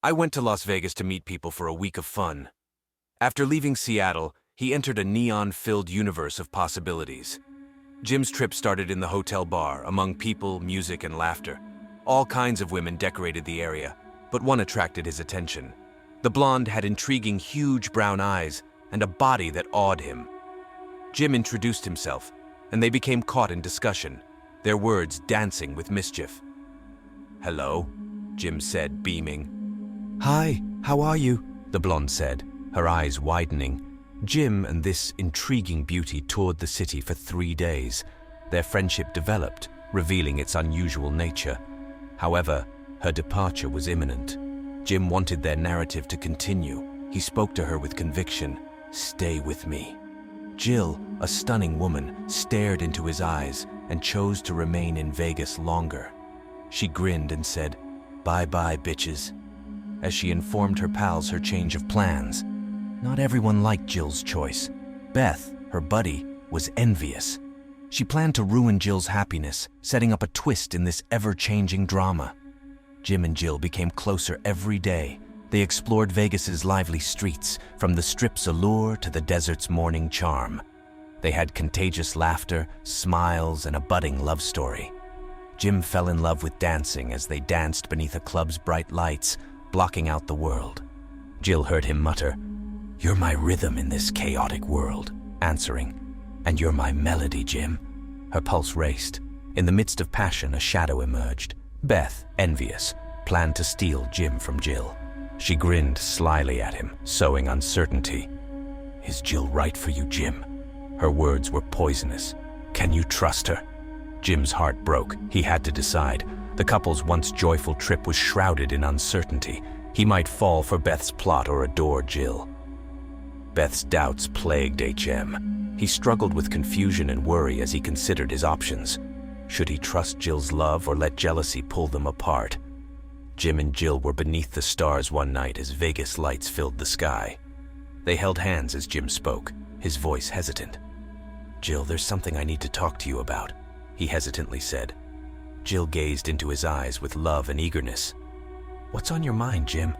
I went to Las Vegas to meet people for a week of fun. After leaving Seattle, he entered a neon-filled universe of possibilities. Jim's trip started in the hotel bar, among people, music, and laughter. All kinds of women decorated the area, but one attracted his attention. The blonde had intriguing, huge brown eyes and a body that awed him. Jim introduced himself, and they became caught in discussion, their words dancing with mischief. "Hello," Jim said, beaming. "Hi, how are you?" the blonde said, her eyes widening. Jim and this intriguing beauty toured the city for 3 days. Their friendship developed, revealing its unusual nature. However, her departure was imminent. Jim wanted their narrative to continue. He spoke to her with conviction. "Stay with me." Jill, a stunning woman, stared into his eyes and chose to remain in Vegas longer. She grinned and said, "Bye-bye, bitches," as she informed her pals her change of plans. Not everyone liked Jill's choice. Beth, her buddy, was envious. She planned to ruin Jill's happiness, setting up a twist in this ever-changing drama. Jim and Jill became closer every day. They explored Vegas's lively streets, from the Strip's allure to the desert's morning charm. They had contagious laughter, smiles, and a budding love story. Jim fell in love with dancing as they danced beneath a club's bright lights, blocking out the world. Jill heard him mutter, "You're my rhythm in this chaotic world," answering, "And you're my melody, Jim." Her pulse raced. In the midst of passion, a shadow emerged. Beth, envious, planned to steal Jim from Jill. She grinned slyly at him, sowing uncertainty. "Is Jill right for you, Jim?" Her words were poisonous. "Can you trust her?" Jim's heart broke. He had to decide. The couple's once joyful trip was shrouded in uncertainty. He might fall for Beth's plot or adore Jill. Beth's doubts plagued HM. He struggled with confusion and worry as he considered his options. Should he trust Jill's love or let jealousy pull them apart? Jim and Jill were beneath the stars one night as Vegas lights filled the sky. They held hands as Jim spoke, his voice hesitant. "Jill, there's something I need to talk to you about," he hesitantly said. Jill gazed into his eyes with love and eagerness. "What's on your mind, Jim?"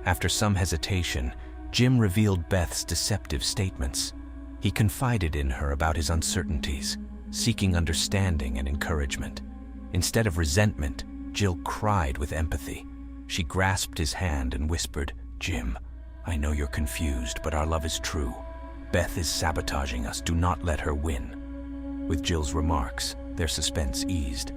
After some hesitation, Jim revealed Beth's deceptive statements. He confided in her about his uncertainties, seeking understanding and encouragement. Instead of resentment, Jill cried with empathy. She grasped his hand and whispered, "Jim, I know you're confused, but our love is true. Beth is sabotaging us. Do not let her win." With Jill's remarks, their suspense eased.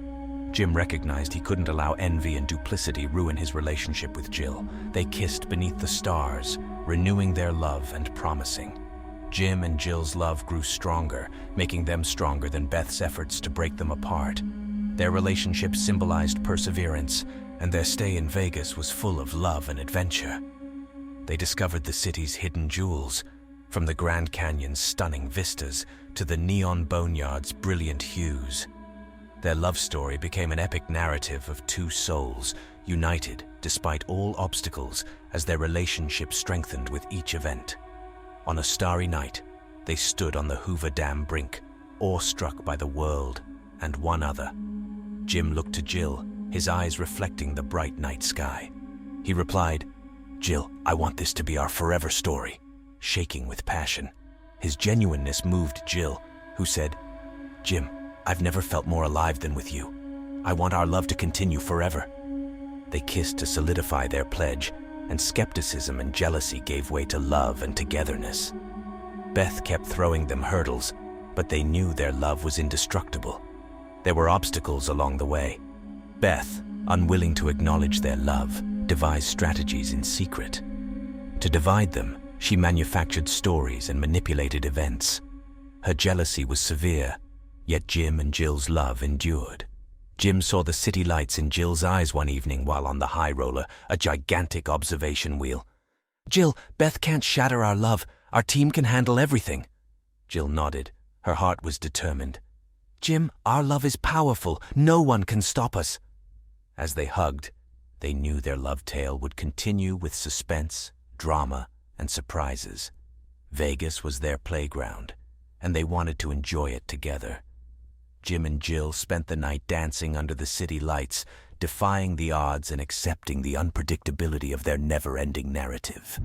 Jim recognized he couldn't allow envy and duplicity ruin his relationship with Jill. They kissed beneath the stars, renewing their love and promising. Jim and Jill's love grew stronger, making them stronger than Beth's efforts to break them apart. Their relationship symbolized perseverance, and their stay in Vegas was full of love and adventure. They discovered the city's hidden jewels, from the Grand Canyon's stunning vistas to the neon boneyard's brilliant hues. Their love story became an epic narrative of two souls, united despite all obstacles as their relationship strengthened with each event. On a starry night, they stood on the Hoover Dam brink, awestruck by the world and one other. Jim looked to Jill, his eyes reflecting the bright night sky. He replied, "Jill, I want this to be our forever story," shaking with passion. His genuineness moved Jill, who said, "Jim, I've never felt more alive than with you. I want our love to continue forever." They kissed to solidify their pledge, and skepticism and jealousy gave way to love and togetherness. Beth kept throwing them hurdles, but they knew their love was indestructible. There were obstacles along the way. Beth, unwilling to acknowledge their love, devised strategies in secret. To divide them, she manufactured stories and manipulated events. Her jealousy was severe, yet Jim and Jill's love endured. Jim saw the city lights in Jill's eyes one evening while on the high roller, a gigantic observation wheel. "Jill, Beth can't shatter our love. Our team can handle everything." Jill nodded. Her heart was determined. "Jim, our love is powerful. No one can stop us." As they hugged, they knew their love tale would continue with suspense, drama, and surprises. Vegas was their playground, and they wanted to enjoy it together. Jim and Jill spent the night dancing under the city lights, defying the odds and accepting the unpredictability of their never-ending narrative.